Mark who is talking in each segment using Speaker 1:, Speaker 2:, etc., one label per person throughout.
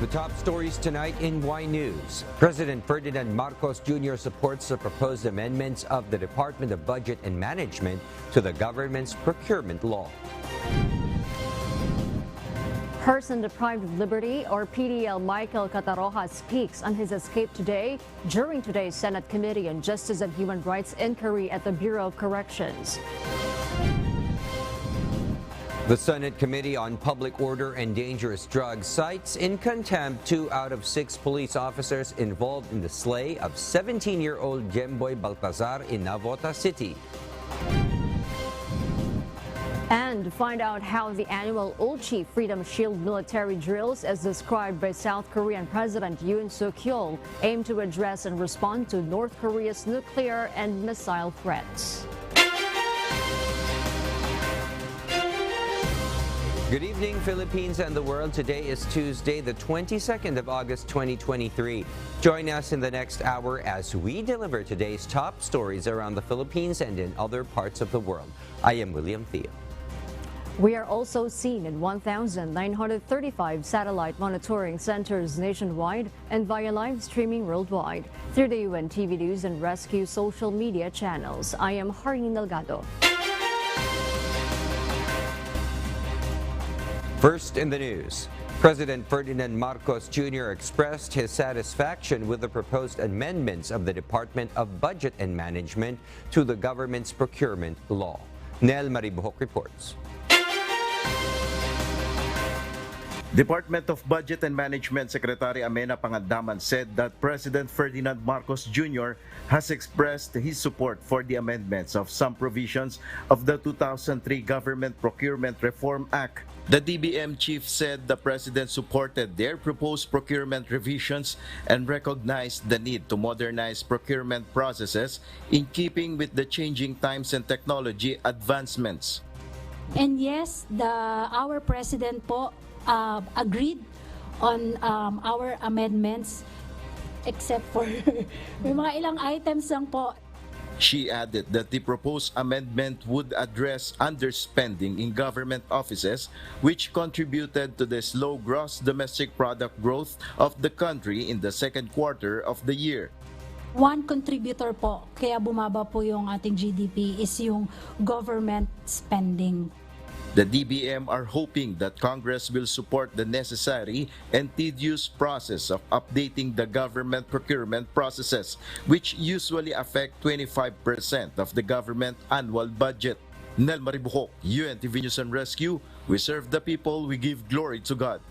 Speaker 1: The top stories tonight in Y News. President Ferdinand Marcos Jr. supports the proposed amendments of the Department of Budget and Management to the government's procurement law.
Speaker 2: Person deprived of liberty, or PDL, Michael Cataroha speaks on his escape today during today's Senate Committee on Justice and Human Rights inquiry at the Bureau of Corrections.
Speaker 1: The Senate Committee on Public Order and Dangerous Drugs cites in contempt 2 out of 6 police officers involved in the slay of 17-year-old Jemboy Baltazar in Navotas City.
Speaker 2: And find out how the annual Ulchi Freedom Shield military drills, as described by South Korean President UN-SoKor, aim to address and respond to North Korea's nuclear and missile threats.
Speaker 1: Good evening, Philippines and the world. Today is Tuesday, the 22nd of August, 2023. Join us in the next hour as we deliver today's top stories around the Philippines and in other parts of the world. I am William Theo.
Speaker 2: We are also seen in 1,935 satellite monitoring centers nationwide and via live streaming worldwide through the UNTV News and Rescue social media channels. I am Harin Delgado.
Speaker 1: First in the news, President Ferdinand Marcos Jr. expressed his satisfaction with the proposed amendments of the Department of Budget and Management to the government's procurement law. Nel Maribuhok reports.
Speaker 3: Department of Budget and Management Secretary Amena Pangandaman said that President Ferdinand Marcos Jr. has expressed his support for the amendments of some provisions of the 2003 Government Procurement Reform Act. The DBM chief said the president supported their proposed procurement revisions and recognized the need to modernize procurement processes in keeping with the changing times and technology advancements.
Speaker 4: And yes, our president po agreed on our amendments, except for may mga ilang items lang po.
Speaker 3: She added that the proposed amendment would address underspending in government offices, which contributed to the slow gross domestic product growth of the country in the second quarter of the year.
Speaker 4: One contributor po, kaya bumaba po yung ating GDP, is yung government spending.
Speaker 3: The DBM are hoping that Congress will support the necessary and tedious process of updating the government procurement processes, which usually affect 25% of the government annual budget. Nel Maribuhok, UNTV News and Rescue. We serve the people, we give glory to God.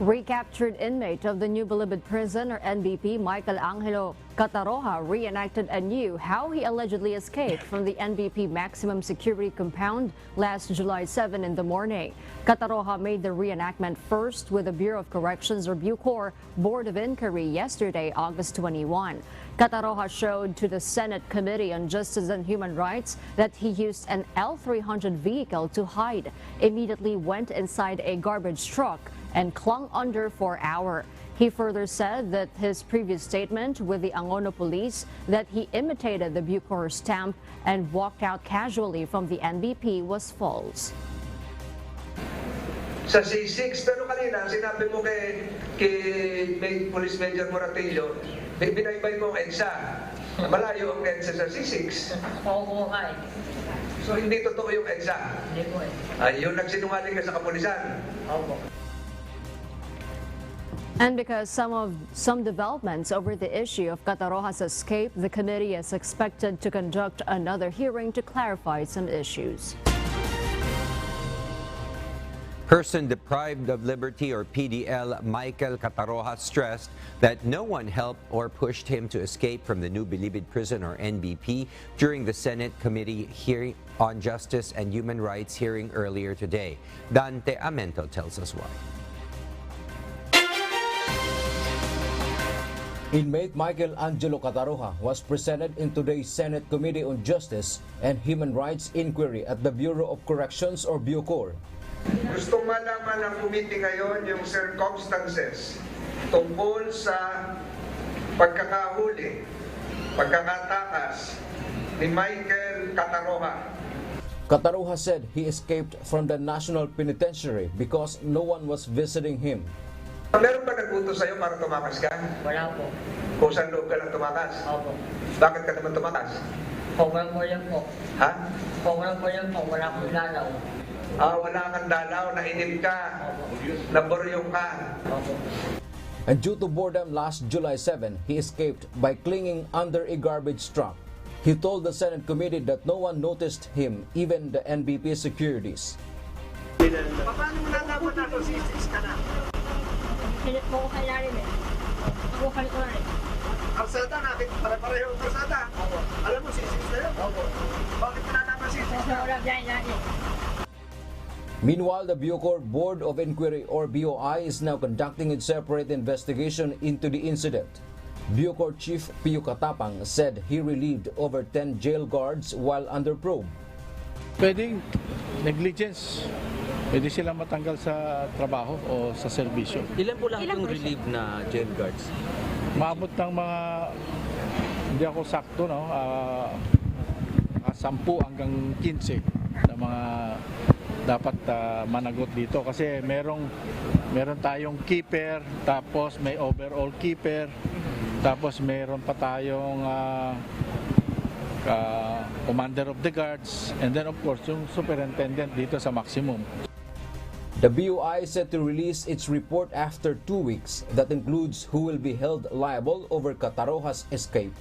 Speaker 2: Recaptured inmate of the New Bilibid Prison, or NBP, Michael Angelo Cataroha, reenacted anew how he allegedly escaped from the NBP maximum security compound last July 7 in the morning. Cataroha made the reenactment first with the Bureau of Corrections, or BuCor, Board of Inquiry yesterday, August 21. Cataroha showed to the Senate Committee on Justice and Human Rights that he used an L300 vehicle to hide, immediately went inside a garbage truck, and clung under for an hour. He further said that his previous statement with the Baguio Police that he imitated the BuCor stamp and walked out casually from the NBP was false.
Speaker 5: Sa C6, pero kanina sinabi mo kay Police Major Moratillo, binaybay mo ang EDSA. Malayo ang EDSA sa C6.
Speaker 6: Oo nga eh.
Speaker 5: So hindi totoo yung EDSA.
Speaker 6: Hindi ko eh.
Speaker 5: Ay, yung nagsinungaling ka sa kapulisan.
Speaker 6: Opo.
Speaker 2: And because some developments over the issue of Cataroha's escape, the committee is expected to conduct another hearing to clarify some issues.
Speaker 1: Person deprived of liberty, or PDL, Michael Cataroha stressed that no one helped or pushed him to escape from the New Bilibid Prison, or NBP, during the Senate Committee hearing on Justice and Human Rights hearing earlier today. Dante Amento tells us why.
Speaker 7: Inmate Michael Angelo Cataroha was presented in today's Senate Committee on Justice and Human Rights inquiry at the Bureau of Corrections, or BuCor.
Speaker 5: Gustong malaman ng committee ngayon yung circumstances tungkol sa pagkakahuli, pagkakatakas ni Michael Cataroha.
Speaker 7: Cataroha said he escaped from the National Penitentiary because no one was visiting him.
Speaker 5: Meron ba nag-utos sa'yo para tumakas ka?
Speaker 6: Wala po.
Speaker 5: Kung saan loob ka lang tumakas?
Speaker 6: Opo.
Speaker 5: Bakit ka naman tumakas?
Speaker 6: Program ko yan po.
Speaker 5: Ha?
Speaker 6: Program ko yan po. Wala akong lalaw.
Speaker 5: Wala kang dalaw, nainip ka, naboryong ka.
Speaker 6: Opo.
Speaker 7: And due to boredom last July 7, he escaped by clinging under a garbage truck. He told the Senate committee that no one noticed him, even the NBP securities.
Speaker 5: Paano mo nalaman na consistence ka na?
Speaker 6: Hindi po ko kailalim eh. Ako ko na rin.
Speaker 5: Arsada natin, pare-pareho ang arsada. Alam mo, sisins na yun. Bakit mo nalaman sisins
Speaker 6: Kasi
Speaker 5: na?
Speaker 6: wala dyan natin.
Speaker 7: Meanwhile, the Bucor Board of Inquiry or BOI is now conducting its separate investigation into the incident. Bucor Chief Pio Katapang said he relieved over 10 jail guards while under probe.
Speaker 8: Pwedeng negligence. Pwede silang matanggal sa trabaho o sa serbisyo.
Speaker 9: Ilan po lang yung relieve na jail guards?
Speaker 8: Maabot ng mga, hindi ako sakto, no? 10 hanggang 15 na mga dapat managot dito. Kasi meron tayong keeper, tapos may overall keeper, tapos meron pa tayong commander of the guards, and then of course yung superintendent dito sa maximum.
Speaker 7: The BOI said to release its report after 2 weeks that includes who will be held liable over Cataroha's escape.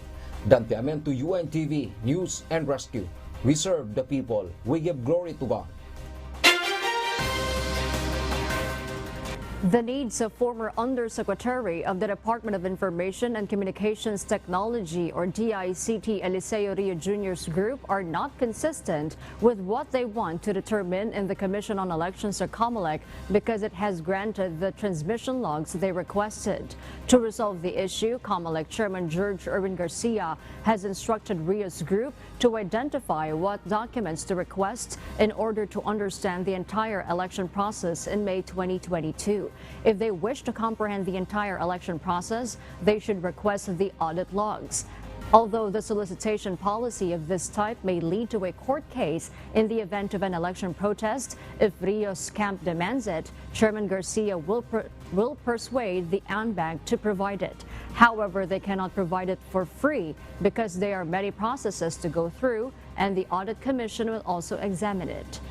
Speaker 7: Dan Piamento, UNTV, News and Rescue. We serve the people. We give glory to God.
Speaker 2: The needs of former Undersecretary of the Department of Information and Communications Technology or DICT Eliseo Rio Jr.'s group are not consistent with what they want to determine in the Commission on Elections or COMELEC because it has granted the transmission logs they requested. To resolve the issue, COMELEC Chairman George Erwin Garcia has instructed Rio's group to identify what documents to request in order to understand the entire election process in May 2022. If they wish to comprehend the entire election process, they should request the audit logs. Although the solicitation policy of this type may lead to a court case in the event of an election protest, if Rio's camp demands it, Chairman Garcia will persuade the ANBAG to provide it. However, they cannot provide it for free because there are many processes to go through, and the Audit Commission will also examine it.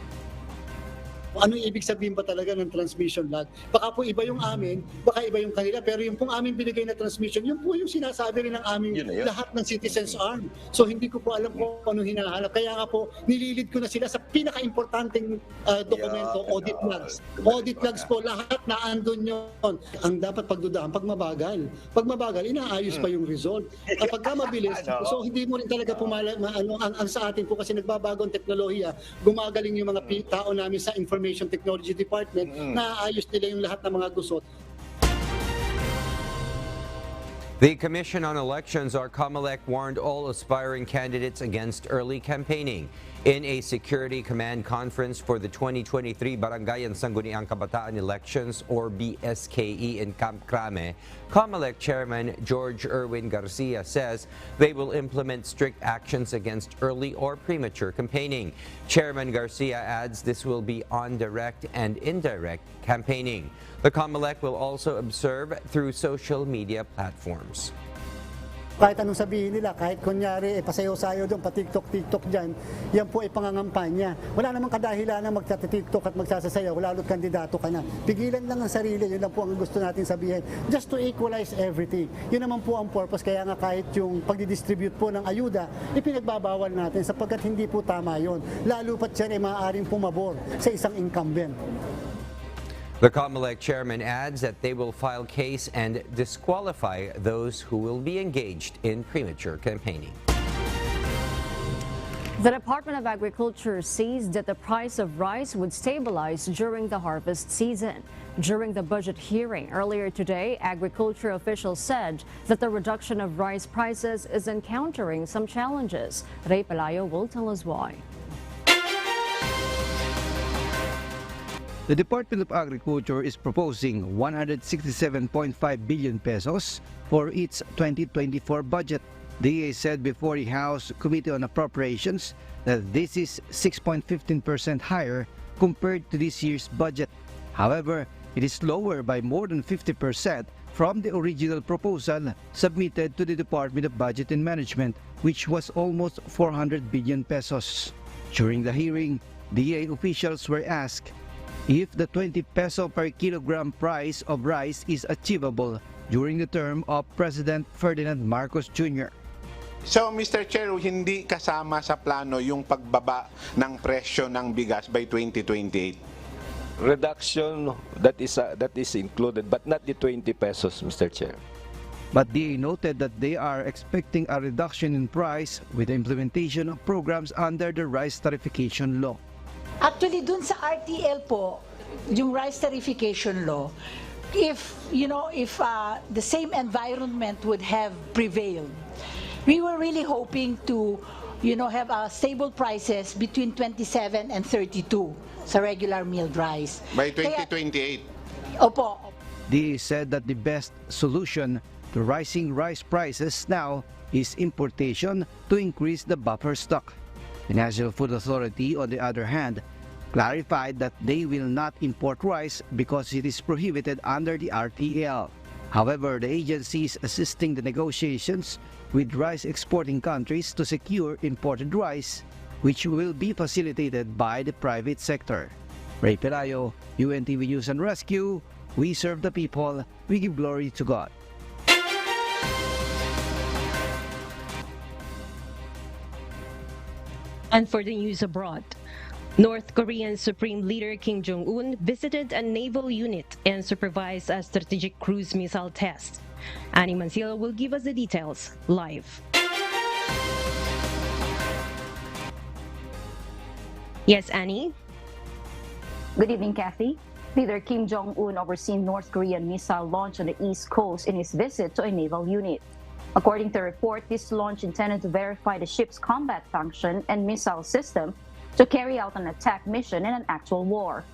Speaker 10: Ano yung ibig sabihin ba talaga ng transmission log? Baka po iba yung amin, baka iba yung kanila, pero yung pong aming binigay na transmission, yun po yung sinasabi rin ng aming lahat ng citizens arm. So hindi ko po alam kung anong hinahanap. Kaya nga po, nililid ko na sila sa pinaka-importanting dokumento, audit logs. Audit logs po, lahat na andun yun. Ang dapat pagdudahan, pag mabagal. Pag mabagal, inaayos pa yung result. Kapag ka mabilis, so hindi mo rin talaga ang sa atin po kasi nagbabago ang teknolohiya, gumagaling yung mga tao namin sa Information Technology Department na ayos nila yung lahat ng mga gusot.
Speaker 1: The Commission on Elections or COMELEC warned all aspiring candidates against early campaigning. In a Security Command Conference for the 2023 Barangayan Sangguniang Kabataan Elections or BSKE in Camp Crame, COMELEC Chairman George Erwin Garcia says they will implement strict actions against early or premature campaigning. Chairman Garcia adds this will be on direct and indirect campaigning. The COMELEC will also observe through social media platforms.
Speaker 10: Kahit anong sabihin nila, kahit kunyari, pasayaw-sayaw doon, pa-TikTok dyan, yan po ay pangangampanya. Wala namang kadahilan na magta-TikTok at magsasayaw, lalo't kandidato ka na. Pigilan lang ang sarili, yun lang po ang gusto natin sabihin. Just to equalize everything. Yun naman po ang purpose, kaya nga kahit yung pagdidistribute po ng ayuda, ipinagbabawal natin sapagkat hindi po tama yun. Lalo pat yan ay maaaring pumabor sa isang incumbent.
Speaker 1: The COMELEC chairman adds that they will file case and disqualify those who will be engaged in premature campaigning.
Speaker 2: The Department of Agriculture sees that the price of rice would stabilize during the harvest season. During the budget hearing earlier today, agriculture officials said that the reduction of rice prices is encountering some challenges. Ray Palayo will tell us why.
Speaker 11: The Department of Agriculture is proposing 167.5 billion pesos for its 2024 budget. DA said before the House Committee on Appropriations that this is 6.15% higher compared to this year's budget. However, it is lower by more than 50% from the original proposal submitted to the Department of Budget and Management, which was almost 400 billion pesos. During the hearing, DA officials were asked if the 20 peso per kilogram price of rice is achievable during the term of President Ferdinand Marcos Jr.
Speaker 12: So, Mr. Chair, hindi kasama sa plano yung pagbaba ng presyo ng bigas by 2028?
Speaker 13: Reduction that is included, but not the 20 pesos, Mr. Chair.
Speaker 11: But DA noted that they are expecting a reduction in price with the implementation of programs under the rice tarification law.
Speaker 14: Actually, dun sa RTL po, yung rice tarification law, if the same environment would have prevailed, we were really hoping to have stable prices between 27 and 32 sa regular milled rice.
Speaker 12: By 2028?
Speaker 14: Opo.
Speaker 11: DA said that the best solution to rising rice prices now is importation to increase the buffer stock. The National Food Authority, on the other hand, clarified that they will not import rice because it is prohibited under the RTL. However, the agency is assisting the negotiations with rice exporting countries to secure imported rice, which will be facilitated by the private sector. Ray Pelayo, UNTV News and Rescue. We serve the people. We give glory to God.
Speaker 15: And for the news abroad, North Korean Supreme Leader Kim Jong-un visited a naval unit and supervised a strategic cruise missile test. Annie Mancilla will give us the details live. Yes, Annie?
Speaker 16: Good evening, Kathy. Leader Kim Jong-un overseen North Korean missile launch on the East Coast in his visit to a naval unit. According to the report, this launch intended to verify the ship's combat function and missile system to carry out an attack mission in an actual war.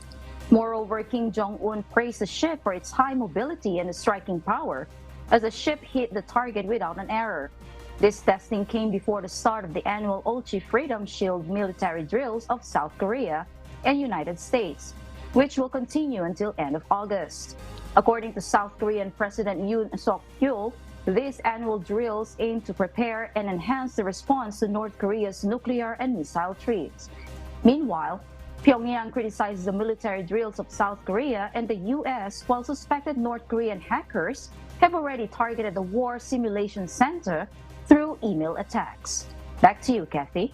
Speaker 16: Moreover, Kim Jong-un praised the ship for its high mobility and striking power, as the ship hit the target without an error. This testing came before the start of the annual Ulchi Freedom Shield military drills of South Korea and United States, which will continue until end of August. According to South Korean President US-SoKor, these annual drills aim to prepare and enhance the response to North Korea's nuclear and missile threats. Meanwhile, Pyongyang criticizes the military drills of South Korea and the U.S., while suspected North Korean hackers have already targeted the War Simulation Center through email attacks. Back to you, Kathy.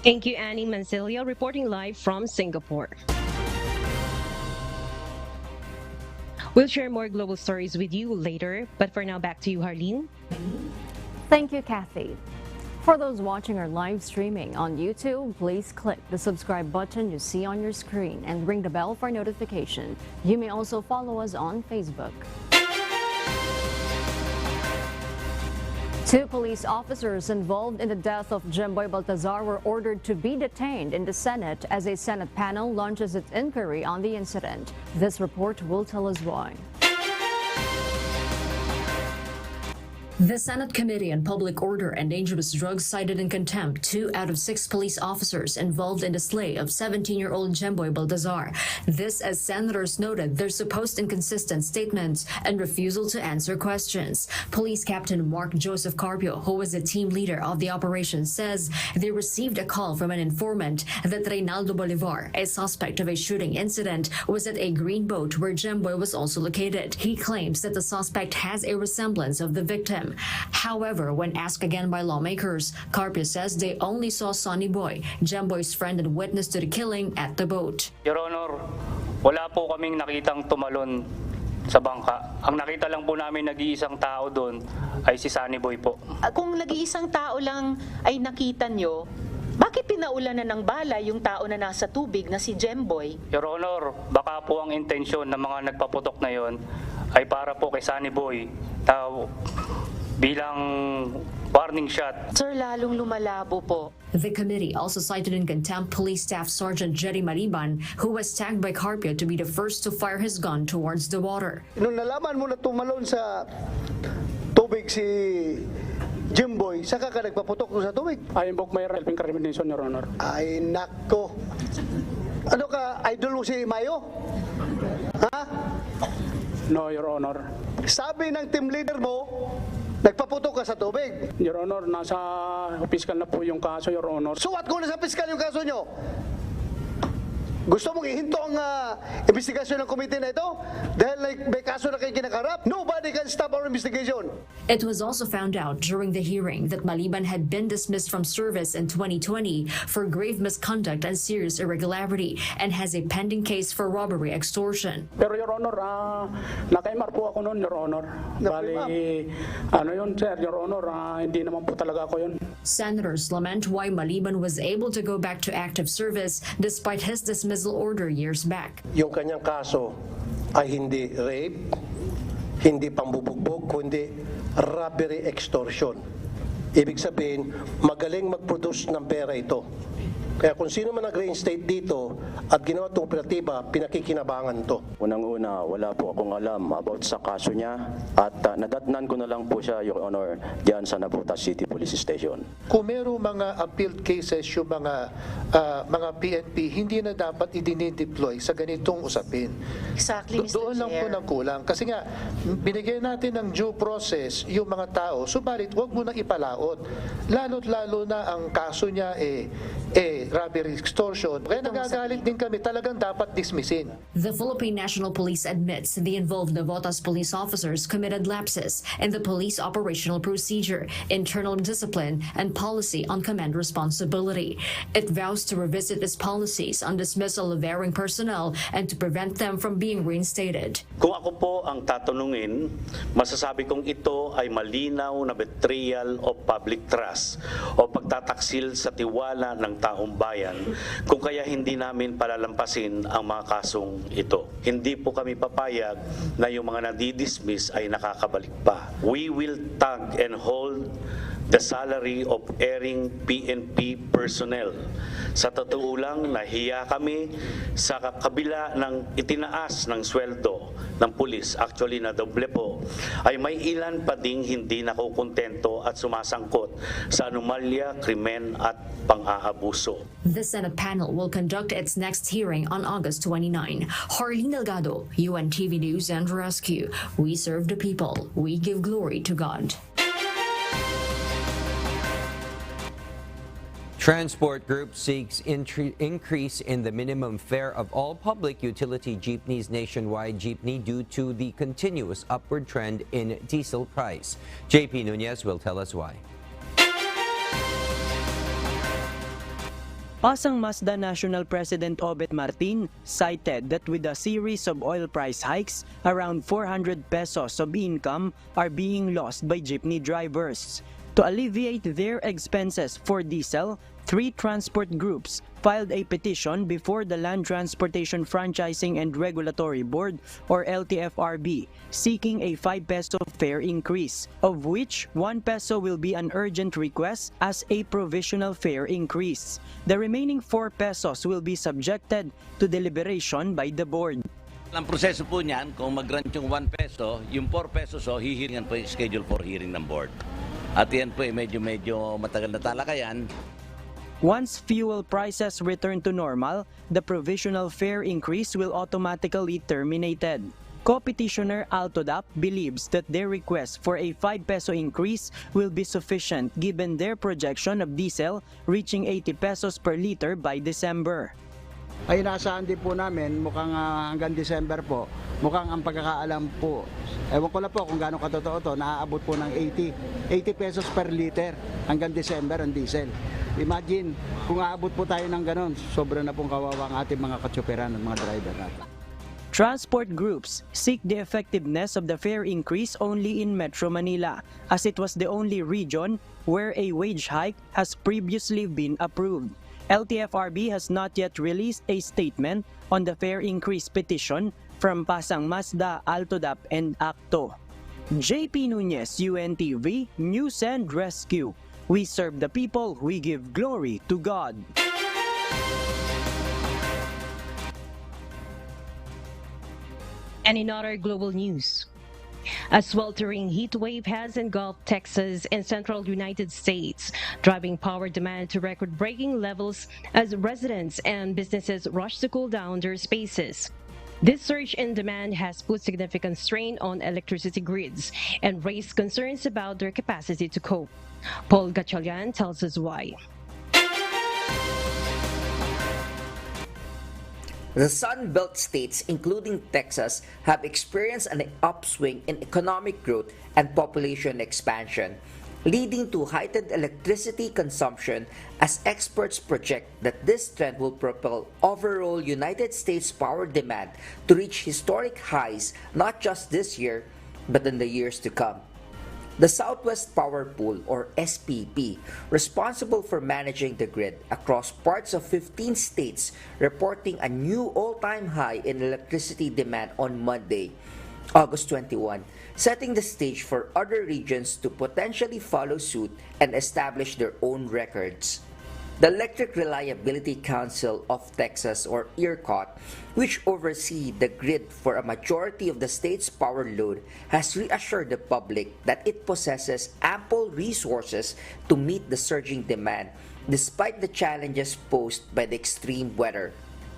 Speaker 15: Thank you, Annie Mancilla, reporting live from Singapore. We'll share more global stories with you later, but for now, back to you, Harleen.
Speaker 2: Thank you, Kathy. For those watching our live streaming on YouTube, please click the subscribe button you see on your screen and ring the bell for notification. You may also follow us on Facebook. 2 police officers involved in the death of Jemboy Baltazar were ordered to be detained in the Senate as a Senate panel launches its inquiry on the incident. This report will tell us why. The Senate Committee on Public Order and Dangerous Drugs cited in contempt 2 out of 6 police officers involved in the slay of 17-year-old Jemboy Baltazar. This as senators noted their supposed inconsistent statements and refusal to answer questions. Police Captain Mark Joseph Carpio, who was the team leader of the operation, says they received a call from an informant that Reynaldo Bolivar, a suspect of a shooting incident, was at a green boat where Jemboy was also located. He claims that the suspect has a resemblance of the victim. However, when asked again by lawmakers, Carpio says they only saw Sonny Boy, Jemboy's friend and witness to the killing, at the boat.
Speaker 17: Your Honor, wala po kaming nakitang tumalon sa bangka. Ang nakita lang po namin nag-iisang tao doon ay si Sonny Boy po.
Speaker 18: Kung nag-iisang tao lang ay nakita nyo, bakit pinaulanan ng bala yung tao na nasa tubig na si Jemboy?
Speaker 17: Your Honor, baka po ang intensyon ng mga nagpaputok na yon ay para po kay Sonny Boy. Bilang warning shot.
Speaker 18: Sir, lalong lumalabo po.
Speaker 2: The committee also cited in contempt Police Staff Sergeant Jerry Mariban, who was tagged by Carpio to be the first to fire his gun towards the water.
Speaker 19: Nung nalaman mo na tumalon sa tubig si Jimboy, saka ka nagpaputok sa tubig?
Speaker 20: I invoke my helping crimination, Your Honor.
Speaker 19: Ay, nako. Ano ka, idol mo si Mayo? Ha?
Speaker 20: No, Your Honor.
Speaker 19: Sabi ng team leader mo, nagpaputok ka sa tubig.
Speaker 20: Your Honor, nasa opiskal na po yung kaso, Your Honor.
Speaker 19: So what kung nasa piskal yung kaso nyo? Gusto mong ihinto ang investigasyon ng komite na ito? Dahil may kaso na kayo kinakarap? Nobody can stop our investigation.
Speaker 21: It was also found out during the hearing that Maliban had been dismissed from service in 2020 for grave misconduct and serious irregularity and has a pending case for robbery extortion.
Speaker 20: Pero Your Honor, nakaimar po ako noon, Your Honor. Bali, ano yun, sir, Your Honor, hindi naman po talaga ako yun.
Speaker 21: Senators lament why Maliban was able to go back to active service despite his dismissal order years back.
Speaker 19: Yung kanyang kaso ay hindi rape, hindi pambubugbog, kundi robbery extortion. Ibig sabihin, magaling mag-produce ng pera ito. Kaya kung sino man nag-reinstate dito at ginawa itong operatiba, pinakikinabangan to.
Speaker 22: Unang-una, wala po akong alam about sa kaso niya at nadatnan ko na lang po siya, Your Honor, diyan sa Navotas City Police Station.
Speaker 23: Kung merong mga appealed cases yung mga PNP, hindi na dapat idinideploy sa ganitong usapin.
Speaker 18: Exactly, Mr.
Speaker 23: Doon lang po
Speaker 18: Chair.
Speaker 23: ng kulang. Kasi nga, binigyan natin ng due process yung mga tao, subalit huwag mo nang ipalaot. Lalo't-lalo na ang kaso niya robbery extortion. Kaya nagagalit din kami, talagang dapat dismissin.
Speaker 21: The Philippine National Police admits the involved Navotas police officers committed lapses in the police operational procedure, internal discipline, and policy on command responsibility. It vows to revisit its policies on dismissal of erring personnel and to prevent them from being reinstated.
Speaker 24: Kung ako po ang tatanungin, masasabi kong ito ay malinaw na betrayal of public trust o pagtataksil sa tiwala ng taong bayan kung kaya hindi namin palalampasin ang mga kasong ito. Hindi po kami papayag na yung mga nadidismiss ay nakakabalik pa. We will tag and hold the salary of erring PNP personnel. Sa totoo lang, nahiya kami sa kabila ng itinaas ng sweldo ng pulis, actually na doble po, ay may ilan pa ding hindi nakukontento at sumasangkot sa anomalya, krimen at pang-aabuso.
Speaker 21: The Senate panel will conduct its next hearing on August 29. Harleen Delgado, UNTV News and Rescue. We serve the people. We give glory to God.
Speaker 1: Transport Group seeks increase in the minimum fare of all public utility jeepneys nationwide due to the continuous upward trend in diesel price. JP Nunez will tell us why.
Speaker 25: Pasang Mazda National President Obet Martin cited that with a series of oil price hikes, around 400 pesos of income are being lost by jeepney drivers. To alleviate their expenses for diesel, 3 transport groups filed a petition before the Land Transportation Franchising and Regulatory Board or LTFRB seeking a 5 peso fare increase, of which 1 peso will be an urgent request as a provisional fare increase. The remaining 4 pesos will be subjected to deliberation by the board.
Speaker 26: Ang proseso po niyan, kung mag-grant yung 1 peso, yung 4 pesos hihiringan po yung schedule for hearing ng board. At yan po medyo matagal na talakayan.
Speaker 25: Once fuel prices return to normal, the provisional fare increase will automatically terminated. Co-petitioner Altodap believes that their request for a 5 peso increase will be sufficient given their projection of diesel reaching 80 pesos per liter by December.
Speaker 27: Ay inaasahan din po namin, mukhang hanggang December po, mukhang ang pagkakaalam po, ewan ko na po kung gaano katotoo to, naaabot po ng 80 pesos per liter hanggang December ang diesel. Imagine, kung aabot po tayo ng ganon, sobra na pong kawawa ang ating mga katsuperan at mga driver natin.
Speaker 25: Transport groups seek the effectiveness of the fare increase only in Metro Manila, as it was the only region where a wage hike has previously been approved. LTFRB has not yet released a statement on the fare increase petition from Pasang Mazda, Altodap, and ACTO. JP Nunez, UNTV, News and Rescue. We serve the people, we give glory to God.
Speaker 15: And in other global news, A sweltering heat wave has engulfed Texas and central United States, driving power demand to record-breaking levels as residents and businesses rush to cool down their spaces. This surge in demand has put significant strain on electricity grids and raised concerns about their capacity to cope. Paul Gatchalian tells us why.
Speaker 3: The Sun Belt states, including Texas, have experienced an upswing in economic growth and population expansion, leading to heightened electricity consumption as experts project that this trend will propel overall United States power demand to reach historic highs not just this year, but in the years to come. The Southwest Power Pool, or SPP, responsible for managing the grid across parts of 15 states, reporting a new all-time high in electricity demand on Monday, August 21, setting the stage for other regions to potentially follow suit and establish their own records. The Electric Reliability Council of Texas, or ERCOT, which oversees the grid for a majority of the state's power load, has reassured the public that it possesses ample resources to meet the surging demand, despite the challenges posed by the extreme weather.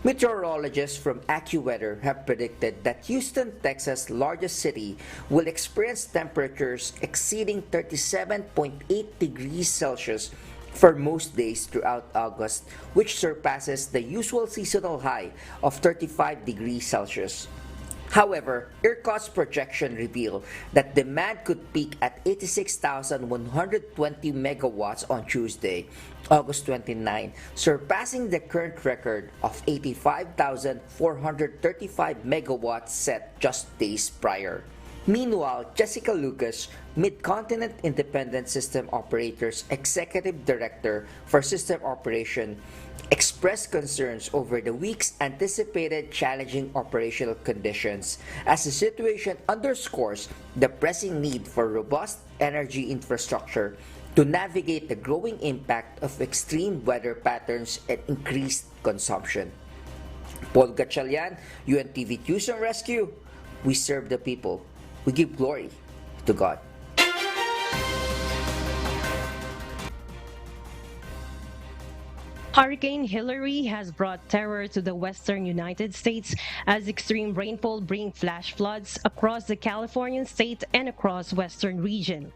Speaker 3: Meteorologists from AccuWeather have predicted that Houston, Texas' largest city, will experience temperatures exceeding 37.8 degrees Celsius for most days throughout August, which surpasses the usual seasonal high of 35 degrees Celsius. However, ERCOT's projection revealed that demand could peak at 86,120 megawatts on Tuesday, August 29, surpassing the current record of 85,435 megawatts set just days prior. Meanwhile, Jessica Lucas, Mid-Continent Independent System Operators Executive Director for System Operation, expressed concerns over the week's anticipated challenging operational conditions, as the situation underscores the pressing need for robust energy infrastructure to navigate the growing impact of extreme weather patterns and increased consumption. Paul Gatchalian, UNTV News and Rescue. We serve the people. We give glory to God.
Speaker 15: Hurricane Hilary has brought terror to the western United States as extreme rainfall brings flash floods across the Californian state and across western region.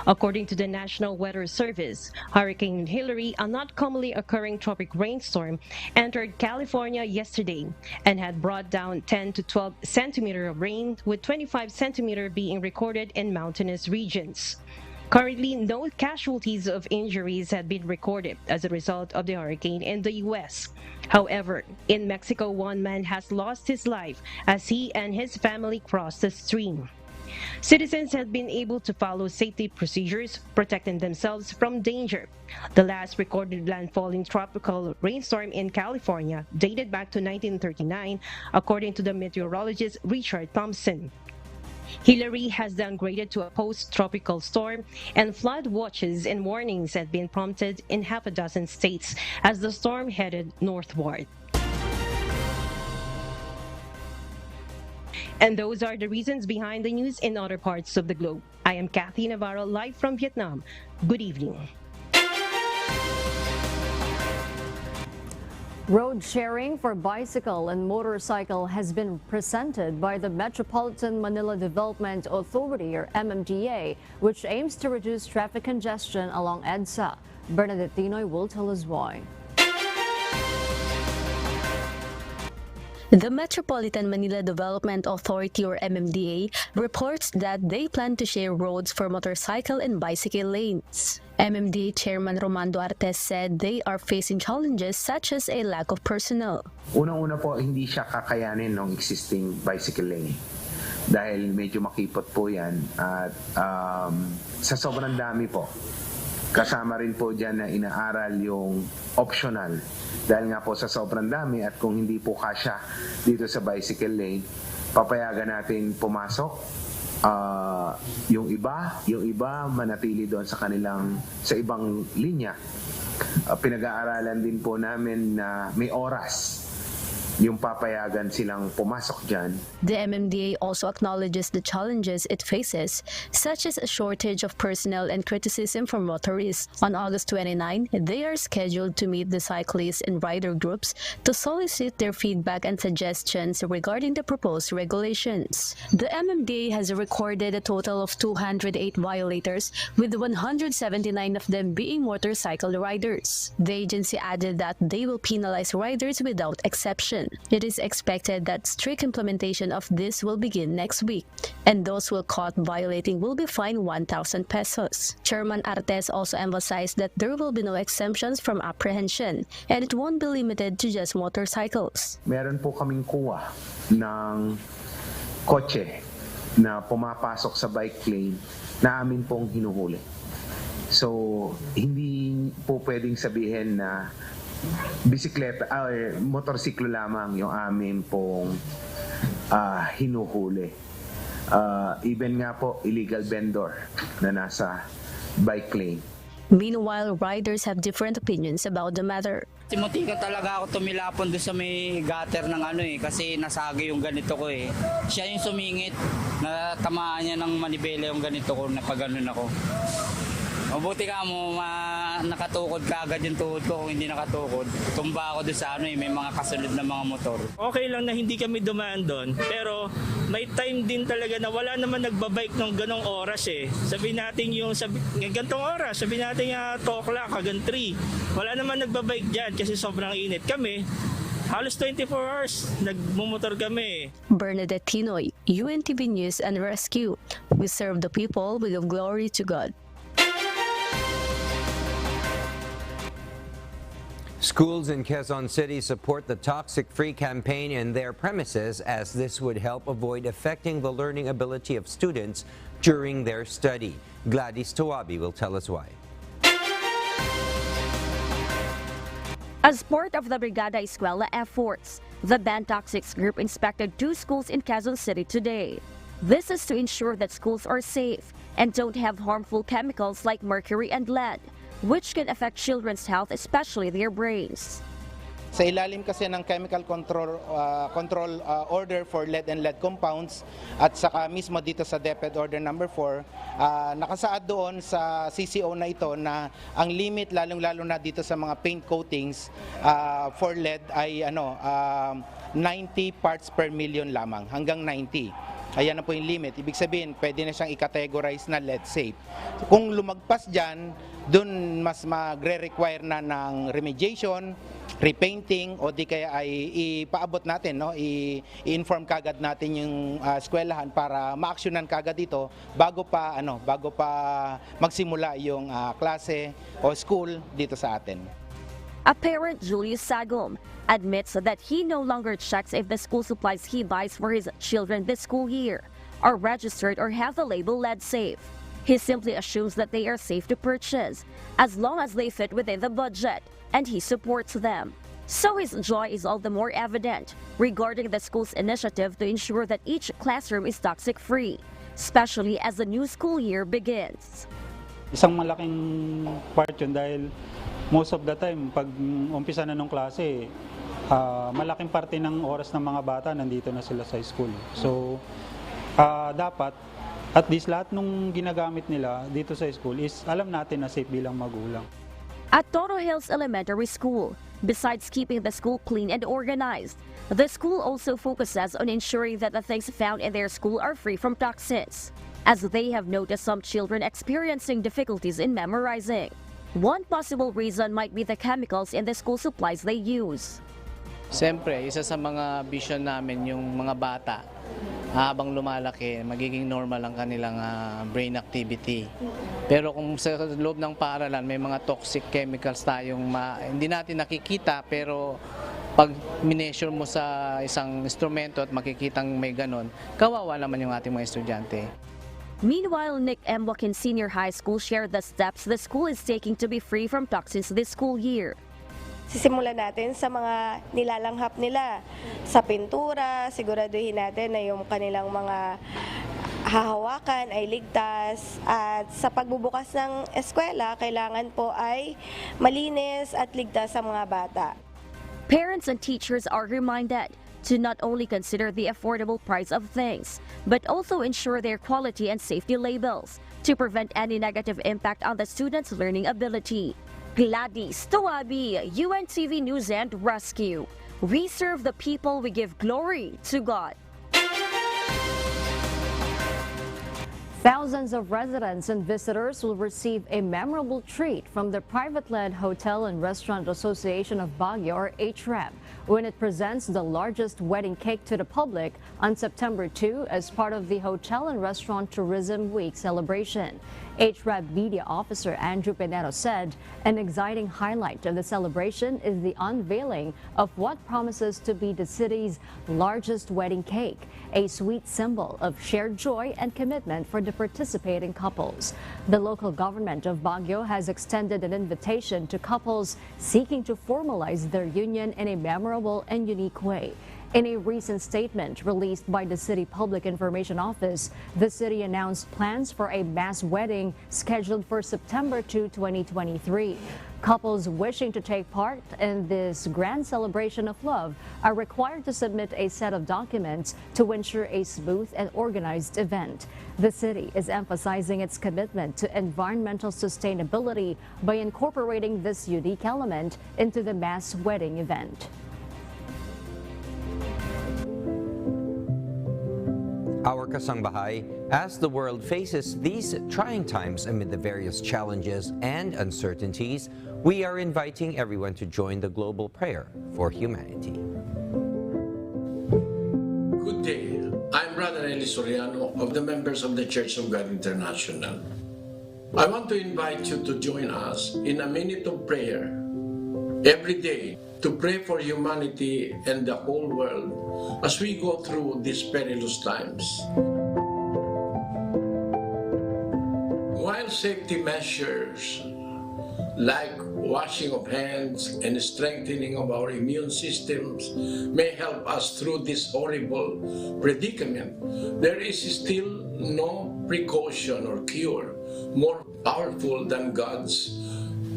Speaker 15: According to the National Weather Service, Hurricane Hilary, a not commonly occurring tropical rainstorm, entered California yesterday and had brought down 10 to 12 centimeters of rain, with 25 centimeters being recorded in mountainous regions. Currently, no casualties of injuries have been recorded as a result of the hurricane in the U.S. However, in Mexico, one man has lost his life as he and his family crossed the stream. Citizens have been able to follow safety procedures, protecting themselves from danger. The last recorded landfalling tropical rainstorm in California dated back to 1939, according to the meteorologist Richard Thompson. Hilary has downgraded to a post-tropical storm, and flood watches and warnings have been prompted in half a dozen states as the storm headed northward. And those are the reasons behind the news in other parts of the globe. I am Kathy Navarro, live from Vietnam. Good evening.
Speaker 2: Road sharing for bicycle and motorcycle has been presented by the Metropolitan Manila Development Authority, or MMDA, which aims to reduce traffic congestion along EDSA. Bernadette Tinoy will tell us why.
Speaker 4: The Metropolitan Manila Development Authority, or MMDA, reports that they plan to share roads for motorcycle and bicycle lanes. MMDA Chairman Roman Duarte said they are facing challenges such as a lack of personnel.
Speaker 5: Unang-una po, hindi siya kakayanin ng existing bicycle lane dahil medyo makipot po yan at sa sobrang dami po. Kasama rin po dyan na inaaral yung optional dahil nga po sa sobrang dami at kung hindi po kasya dito sa bicycle lane, papayagan natin pumasok. Yung iba manatili doon sa ibang linya. Pinag-aaralan din po namin na may oras yung papayagan silang pumasok dyan.
Speaker 4: The MMDA also acknowledges the challenges it faces, such as a shortage of personnel and criticism from motorists. On August 29, they are scheduled to meet the cyclists and rider groups to solicit their feedback and suggestions regarding the proposed regulations. The MMDA has recorded a total of 208 violators, with 179 of them being motorcycle riders. The agency added that they will penalize riders without exception. It is expected that strict implementation of this will begin next week, and those who are caught violating will be fined 1,000 pesos. Chairman Artes also emphasized that there will be no exemptions from apprehension, and it won't be limited to just motorcycles.
Speaker 5: Meron po kaming kuha ng kotse na pumapasok sa bike lane na amin pong hinuhuli. So, hindi po pwedeng sabihin na bisikleta or motorsiklo lamang yung amin pong hinuhuli. Even nga po illegal vendor na nasa bike lane.
Speaker 4: Meanwhile, riders have different opinions about the matter.
Speaker 6: Muntikan talaga ako tumilapon doon sa may gutter ng kasi nasagi yung ganito ko eh. Siya yung sumingit, natamaan niya ng manibela yung ganito ko, napaganon ako. Mabuti ka mo, nakatukod ka agad yung tuhod ko. Kung hindi nakatukod, tumba ako doon sa may mga kasunod na mga motor.
Speaker 7: Okay lang na hindi kami dumaan doon, pero may time din talaga na wala naman nagbabike ng ganong oras eh. Sabihin natin gantong oras, sabihin natin 2 o'clock hanggang 3. Wala naman nagbabike dyan kasi sobrang init. Kami, halos 24 hours, nagmumotor kami.
Speaker 4: Bernadette Tinoy, UNTV News and Rescue. We serve the people, we give glory to God.
Speaker 1: Schools in Quezon City support the Toxic Free campaign in their premises, as this would help avoid affecting the learning ability of students during their study. Gladys Tawabi will tell us why.
Speaker 8: As part of the Brigada Eskwela efforts, the Ban Toxics group inspected 2 schools in Quezon City today. This is to ensure that schools are safe and don't have harmful chemicals like mercury and lead, which can affect children's health, especially their brains.
Speaker 9: Sa ilalim kasi ng Chemical Control Order for Lead and Lead Compounds at saka mismo dito sa DepEd Order number 4, nakasaad doon sa CCO na ito na ang limit lalong-lalo na dito sa mga paint coatings for lead ay 90 parts per million lamang, hanggang 90. Ayan na po yung limit. Ibig sabihin, pwede na siyang i-categorize na lead safe. Kung lumagpas dyan, dun mas magre-require na ng remediation, repainting, o di kaya ay ipaabot natin, i-inform kagad natin yung eskwelahan para ma-actionan kagad dito bago pa magsimula yung klase o school dito sa atin.
Speaker 8: Parent Julius Sagom admits that he no longer checks if the school supplies he buys for his children this school year are registered or have the label lead safe. He simply assumes that they are safe to purchase as long as they fit within the budget, and he supports them. So his joy is all the more evident regarding the school's initiative to ensure that each classroom is toxic-free, especially as the new school year begins.
Speaker 10: Isang malaking part yun dahil most of the time, pag umpisa na ng klase, malaking parte ng oras ng mga bata nandito na sila sa school. So, dapat, at least lahat ng ginagamit nila dito sa school is alam natin na safe bilang magulang.
Speaker 8: At Toro Hills Elementary School, besides keeping the school clean and organized, the school also focuses on ensuring that the things found in their school are free from toxins, as they have noticed some children experiencing difficulties in memorizing. One possible reason might be the chemicals in the school supplies they use.
Speaker 12: Siyempre, isa sa mga vision namin yung mga bata, habang lumalaki, magiging normal ang kanilang brain activity. Pero kung sa loob ng paaralan, may mga toxic chemicals tayong hindi natin nakikita, pero pag mineasure mo sa isang instrumento at makikitang may ganon, kawawa naman yung ating mga estudyante.
Speaker 8: Meanwhile, Nick M. Joaquin Senior High School shared the steps the school is taking to be free from toxins this school year.
Speaker 13: Sisimulan natin sa mga nilalanghap nila. Sa pintura, siguraduhin natin na yung kanilang mga hahawakan ay ligtas. At sa pagbubukas ng eskwela, kailangan po ay malinis at ligtas sa mga bata.
Speaker 8: Parents and teachers are reminded to not only consider the affordable price of things, but also ensure their quality and safety labels to prevent any negative impact on the students' learning ability. Gladys Tuabi, UNTV News and Rescue. We serve the people, we give glory to God.
Speaker 2: Thousands of residents and visitors will receive a memorable treat from the private-led Hotel and Restaurant Association of Baguio, or HRAB, when it presents the largest wedding cake to the public on September 2 as part of the Hotel and Restaurant Tourism Week celebration. HRAB Media Officer Andrew Pinero said an exciting highlight of the celebration is the unveiling of what promises to be the city's largest wedding cake, a sweet symbol of shared joy and commitment for the participating couples. The local government of Baguio has extended an invitation to couples seeking to formalize their union in a memorable and unique way. In a recent statement released by the City Public Information Office, the city announced plans for a mass wedding scheduled for September 2, 2023. Couples wishing to take part in this grand celebration of love are required to submit a set of documents to ensure a smooth and organized event. The city is emphasizing its commitment to environmental sustainability by incorporating this unique element into the mass wedding event.
Speaker 1: Our kasangbahay, as the world faces these trying times amid the various challenges and uncertainties, we are inviting everyone to join the global prayer for humanity.
Speaker 11: Good day. I'm Brother Eli Soriano of the members of the Church of God International. I want to invite you to join us in a minute of prayer every day to pray for humanity and the whole world as we go through these perilous times. While safety measures like washing of hands and strengthening of our immune systems may help us through this horrible predicament, there is still no precaution or cure more powerful than God's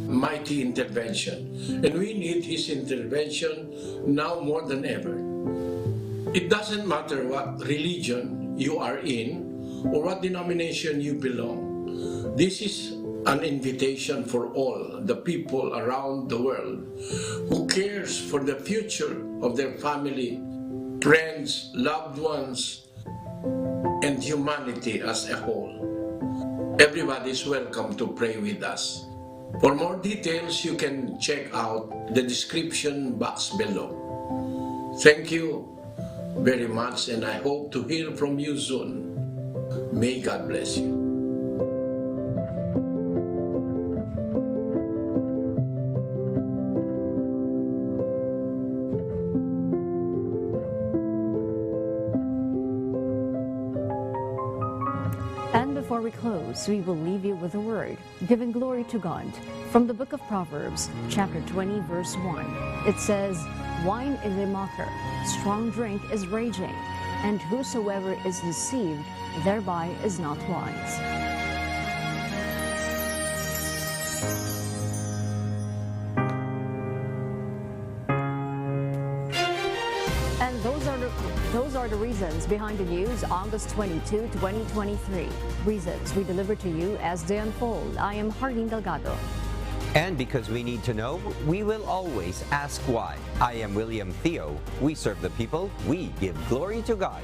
Speaker 11: mighty intervention, and we need His intervention now more than ever. It doesn't matter what religion you are in or what denomination you belong. This is an invitation for all the people around the world who cares for the future of their family, friends, loved ones, and humanity as a whole. Everybody is welcome to pray with us. For more details, you can check out the description box below. Thank you very much, and I hope to hear from you soon. May God bless you.
Speaker 2: Before we close, we will leave you with a word, giving glory to God. From the book of Proverbs, chapter 20, verse 1, it says, "Wine is a mocker, strong drink is raging, and whosoever is deceived thereby is not wise." And those are the reasons behind the news August 22, 2023. Reasons we deliver to you as they unfold. I am Hardin Delgado.
Speaker 1: And because we need to know, we will always ask why. I am William Theo. We serve the people. We give glory to God.